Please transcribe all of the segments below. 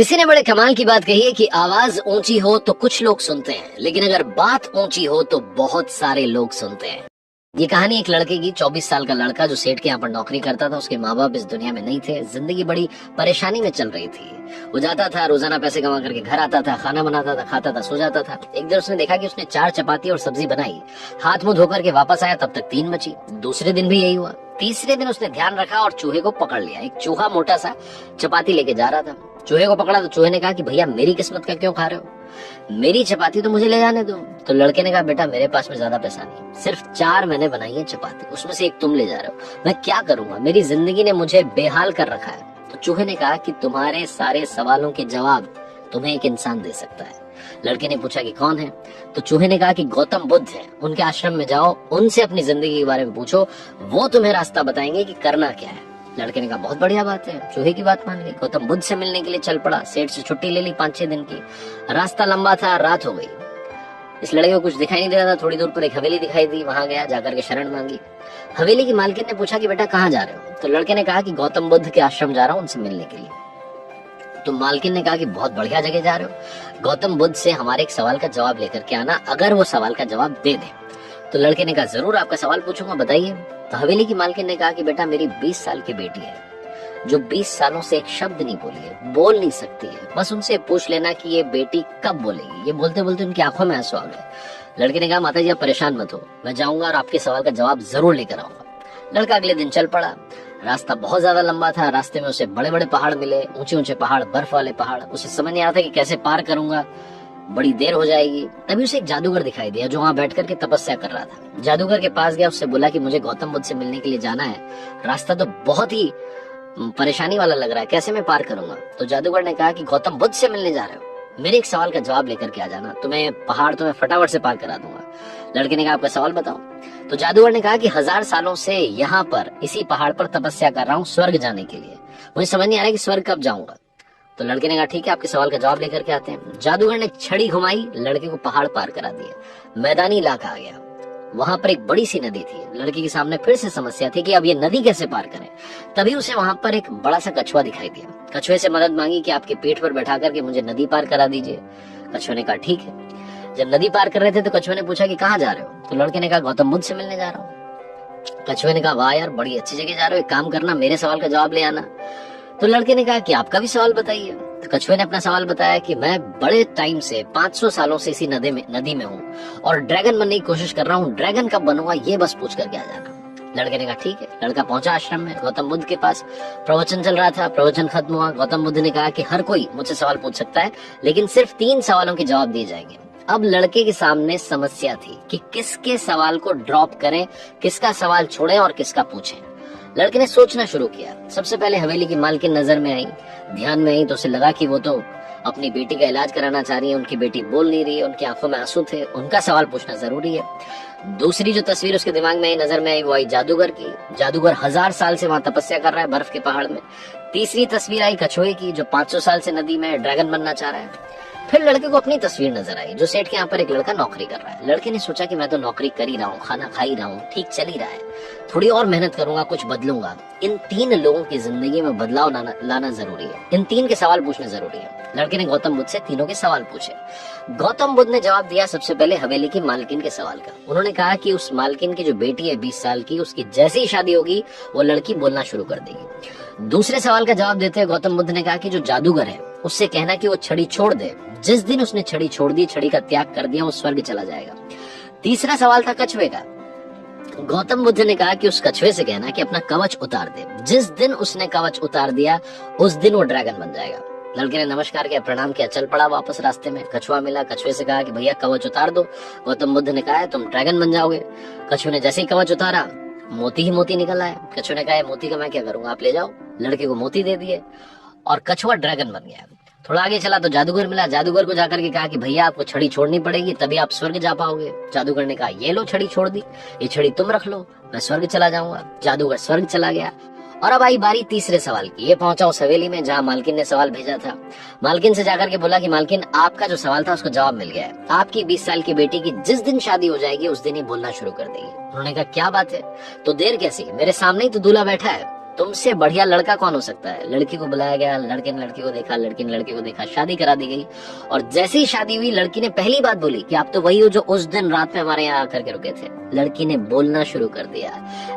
किसी ने बड़े कमाल की बात कही है कि आवाज ऊंची हो तो कुछ लोग सुनते हैं, लेकिन अगर बात ऊंची हो तो बहुत सारे लोग सुनते हैं। ये कहानी एक लड़के की। 24 साल का लड़का जो सेठ के यहाँ पर नौकरी करता था। उसके माँ बाप इस दुनिया में नहीं थे। जिंदगी बड़ी परेशानी में चल रही थी। वो जाता था, रोजाना पैसे कमा करके घर आता था, खाना बनाता था, खाता था, सो जाता था। एक दिन उसने देखा कि उसने 4 चपाती और सब्जी बनाई। हाथ मुंह धोकर के वापस आया, तब तक 3 बची। दूसरे दिन भी यही हुआ। तीसरे दिन उसने ध्यान रखा और चूहे को पकड़ लिया। एक चूहा मोटा सा चपाती लेके जा रहा था। चूहे को पकड़ा तो चूहे ने कहा कि भैया मेरी किस्मत का क्यों खा रहे हो, मेरी चपाती तो मुझे ले जाने दो। तो लड़के ने कहा बेटा मेरे पास में ज्यादा पैसा नहीं, सिर्फ 4 मैंने बनाई है चपाती, उसमें से एक तुम ले जा रहे हो, मैं क्या करूंगा, मेरी जिंदगी ने मुझे बेहाल कर रखा है। तो चूहे ने कहा कि तुम्हारे सारे सवालों के जवाब तुम्हें एक इंसान दे सकता है। लड़के ने पूछा कि कौन है। तो चूहे ने कहा कि गौतम बुद्ध है, उनके आश्रम में जाओ, उनसे अपनी जिंदगी के बारे में पूछो, वो तुम्हें रास्ता बताएंगे कि करना क्या है। लड़के ने कहा बहुत बढ़िया बात है। चूहे की बात मान ली, गौतम बुद्ध से मिलने के लिए चल पड़ा। सेठ से छुट्टी ले ली 5-6 दिन की। रास्ता लंबा था, रात हो गई। इस लड़के को कुछ दिखाई नहीं दे रहा था। थोड़ी दूर पर एक हवेली दिखाई दी, वहां गया, जाकर के शरण मांगी। हवेली की मालकिन ने पूछा कि बेटा कहाँ जा रहे हो। तो लड़के ने कहा कि गौतम बुद्ध के आश्रम जा रहा हूँ, उनसे मिलने के लिए। तो मालकिन ने कहा कि बहुत बढ़िया जगह जा रहे हो, गौतम बुद्ध से हमारे एक सवाल का जवाब लेकर के आना, अगर वो सवाल का जवाब दे दे। तो लड़के ने कहा जरूर आपका सवाल पूछूंगा, बताइए। तो हवेली की मालकिन ने कहा कि बेटा मेरी 20 साल की बेटी है, जो 20 सालों से एक शब्द नहीं बोली है, बोल नहीं सकती है। बस उनसे पूछ लेना कि ये बेटी कब बोलेगी। ये बोलते बोलते उनकी आंखों में आंसू आ गए। लड़के ने कहा माता जी आप परेशान मत हो, मैं जाऊंगा और आपके सवाल का जवाब जरूर लेकर आऊंगा। लड़का अगले दिन चल पड़ा। रास्ता बहुत ज्यादा लंबा था। रास्ते में उसे बड़े बड़े पहाड़ मिले, ऊंचे ऊंचे पहाड़, बर्फ वाले पहाड़। उसे समझ नहीं आता कि कैसे पार करूंगा, बड़ी देर हो जाएगी। तभी उसे एक जादूगर दिखाई दिया जो वहां बैठ करके तपस्या कर रहा था। जादूगर के पास गया, उससे बोला कि मुझे गौतम बुद्ध से मिलने के लिए जाना है, रास्ता तो बहुत ही परेशानी वाला लग रहा है, कैसे मैं पार करूंगा। तो जादूगर ने कहा कि गौतम बुद्ध से मिलने जा रहे हो, मेरे एक सवाल का जवाब लेकर के आ जाना, तुम्हें पहाड़ तुम्हें फटाफट से पार करा दूंगा। लड़के ने कहा आपका सवाल बताओ। तो जादूगर ने कहा कि 1000 सालों से यहाँ पर इसी पहाड़ पर तपस्या कर रहा हूँ स्वर्ग जाने के लिए, मुझे समझ नहीं आ रहा कि स्वर्ग कब जाऊंगा। तो लड़के ने कहा ठीक है आपके सवाल का जवाब लेकर के आते हैं। जादूगर ने छड़ी घुमाई, लड़के को पहाड़ पार करा दिया। मैदानी इलाका आ गया, वहां पर एक बड़ी सी नदी थी। लड़के के सामने फिर से समस्या थी कि अब ये नदी कैसे पार करें। तभी उसे वहां पर एक बड़ा सा कछुआ दिखाई दिया। कछुए से मदद मांगी कि आपके पेट पर बैठा करके मुझे नदी पार करा दीजिए। कछुए ने कहा ठीक है। जब नदी पार कर रहे थे तो कछुए ने पूछा कि कहाँ जा रहे हो। तो लड़के ने कहा गौतम बुद्ध से मिलने जा रहा हूँ। कछुए ने कहा वाह यार बड़ी अच्छी जगह जा रहे हो, एक काम करना मेरे सवाल का जवाब ले आना। तो लड़के ने कहा कि आपका भी सवाल बताइए। तो कछुए ने अपना सवाल बताया कि मैं बड़े टाइम से 500 सालों से इसी नदी में हूँ और ड्रैगन बनने की कोशिश कर रहा हूँ, ड्रैगन कब बनूंगा ये बस पूछ करके आ जाना। लड़के ने कहा ठीक है। लड़का पहुंचा आश्रम में, गौतम बुद्ध के पास। प्रवचन चल रहा था, प्रवचन खत्म हुआ। गौतम बुद्ध ने कहा कि हर कोई मुझसे सवाल पूछ सकता है, लेकिन सिर्फ 3 सवालों के जवाब दिए जाएंगे। अब लड़के के सामने समस्या थी कि किसके सवाल को ड्रॉप करें, किसका सवाल छोड़ें और किसका पूछें। लड़के ने सोचना शुरू किया। सबसे पहले हवेली की मालकिन नजर में आई, ध्यान में आई। तो उसे लगा कि वो तो अपनी बेटी का इलाज कराना चाह रही है, उनकी बेटी बोल नहीं रही है, उनकी आंखों में आंसू थे, उनका सवाल पूछना जरूरी है। दूसरी जो तस्वीर उसके दिमाग में आई, नजर में आई, वो आई जादूगर की। जादूगर 1000 साल से वहां तपस्या कर रहा है बर्फ के पहाड़ में। तीसरी तस्वीर आई कछुए की, जो 500 साल से नदी में ड्रैगन बनना चाह रहा है। फिर लड़के को अपनी तस्वीर नजर आई, जो सेठ के यहाँ पर एक लड़का नौकरी कर रहा है। लड़के ने सोचा कि मैं तो नौकरी कर ही रहा हूँ, खाना खा ही रहा हूँ, ठीक चल ही रहा है, थोड़ी और मेहनत करूंगा, कुछ बदलूंगा। इन 3 लोगों की जिंदगी में बदलाव लाना जरूरी है, इन 3 के सवाल पूछने जरूरी है। लड़के ने गौतम बुद्ध से तीनों के सवाल पूछे। गौतम बुद्ध ने जवाब दिया सबसे पहले हवेली की मालकिन के सवाल का। उन्होंने कहा कि उस मालकिन की जो बेटी है 20 साल की, उसकी जैसी ही शादी होगी वो लड़की बोलना शुरू कर देगी। दूसरे सवाल का जवाब देते हुए गौतम बुद्ध ने कहा कि जो जादूगर है उससे कहना कि वो छड़ी छोड़ दे, जिस दिन उसने छड़ी छोड़ दी, छड़ी का त्याग कर दिया, वो स्वर्ग चला जाएगा। तीसरा सवाल था कछुए का। गौतम बुद्ध ने कहा कि उस कछुए से कहना कि अपना कवच उतार दे, जिस दिन उसने कवच उतार दिया उस दिन वो ड्रैगन बन जाएगा। लड़के ने नमस्कार किया, प्रणाम किया, चल पड़ा वापस। रास्ते में कछुआ मिला, कछुए से कहा कि भैया कवच उतार दो। गौतम बुद्ध ने कहा तुम ड्रैगन बन जाओगे। कछुए ने जैसे ही कवच उतारा मोती ही मोती निकल आए। कछुए ने कहा मोती का मैं क्या करूंगा, आप ले जाओ। लड़के को मोती दे दिए और कछुआ ड्रैगन बन गया। थोड़ा आगे चला तो जादूगर मिला। जादूगर को जाकर के कहा कि भैया आपको छड़ी छोड़नी पड़ेगी, तभी आप स्वर्ग जा पाओगे। जादूगर ने कहा ये लो छड़ी छोड़ दी, ये छड़ी तुम रख लो, मैं स्वर्ग चला जाऊंगा। जादूगर स्वर्ग चला गया। और अब आई बारी तीसरे सवाल की। ये पहुंचा उस हवेली में जहाँ मालकिन ने सवाल भेजा था। मालकिन से जाकर के बोला कि मालकिन आपका जो सवाल था उसको जवाब मिल गया है, आपकी 20 साल की बेटी की जिस दिन शादी हो जाएगी उस दिन ही बोलना शुरू कर देगी। उन्होंने कहा क्या बात है, तो देर कैसी, मेरे सामने ही तो दूल्हा बैठा है, तुमसे बढ़िया लड़का कौन हो सकता है। लड़की को बुलाया गया, लड़के ने लड़की को देखा, लड़की ने लड़के को देखा, शादी करा दी गई। और जैसे ही शादी हुई, लड़की ने पहली बात बोली कि आप तो वही हो जो उस दिन रात में हमारे यहाँ आकर के रुके थे। लड़की ने बोलना शुरू कर दिया।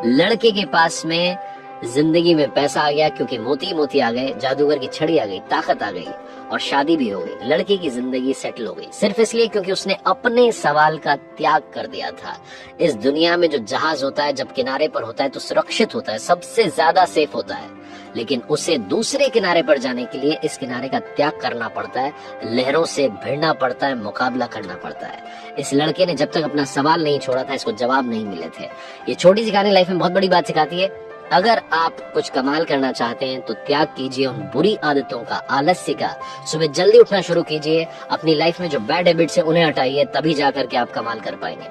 लड़के के पास में जिंदगी में पैसा आ गया, क्योंकि मोती मोती आ गए, जादूगर की छड़ी आ गई, ताकत आ गई, और शादी भी हो गई। लड़की की जिंदगी सेटल हो गई, सिर्फ इसलिए क्योंकि उसने अपने सवाल का त्याग कर दिया था। इस दुनिया में जो जहाज होता है, जब किनारे पर होता है तो सुरक्षित होता है, सबसे ज्यादा सेफ होता है, लेकिन उसे दूसरे किनारे पर जाने के लिए इस किनारे का त्याग करना पड़ता है, लहरों से भिड़ना पड़ता है, मुकाबला करना पड़ता है। इस लड़के ने जब तक अपना सवाल नहीं छोड़ा था, इसको जवाब नहीं मिले थे। ये छोटी सी कहानी लाइफ में बहुत बड़ी बात सिखाती है। अगर आप कुछ कमाल करना चाहते हैं तो त्याग कीजिए उन बुरी आदतों का, आलस्य का। सुबह जल्दी उठना शुरू कीजिए, अपनी लाइफ में जो बैड हैबिट्स है उन्हें हटाइए, तभी जाकर के आप कमाल कर पाएंगे।